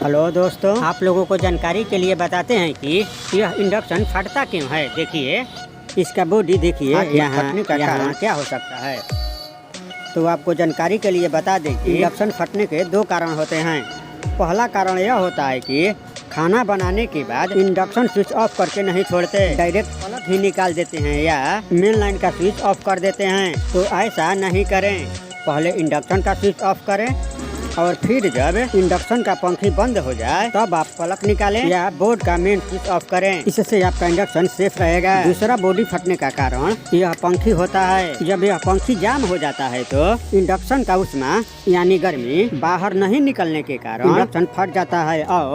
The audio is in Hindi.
हेलो दोस्तों, आप लोगों को जानकारी के लिए बताते हैं कि यह इंडक्शन फटता क्यों है। देखिए इसका बॉडी देखिए, यहाँ फटने का कारण क्या हो सकता है। तो आपको जानकारी के लिए बता दें कि इंडक्शन फटने के दो कारण होते हैं। पहला कारण यह होता है कि खाना बनाने के बाद इंडक्शन स्विच ऑफ करके नहीं छोड़ते, डायरेक्ट प्लग ही निकाल देते हैं या मेन लाइन का स्विच ऑफ कर देते हैं। तो ऐसा नहीं करें, पहले इंडक्शन का स्विच ऑफ करें और फिर जब इंडक्शन का पंखी बंद हो जाए तब आप प्लग निकालें या बोर्ड का मेन स्विच ऑफ करें। इससे आपका इंडक्शन सेफ रहेगा। दूसरा बॉडी फटने का कारण यह पंखी होता है। जब यह पंखी जाम हो जाता है तो इंडक्शन का उष्मा यानी गर्मी बाहर नहीं निकलने के कारण इंडक्शन फट जाता है और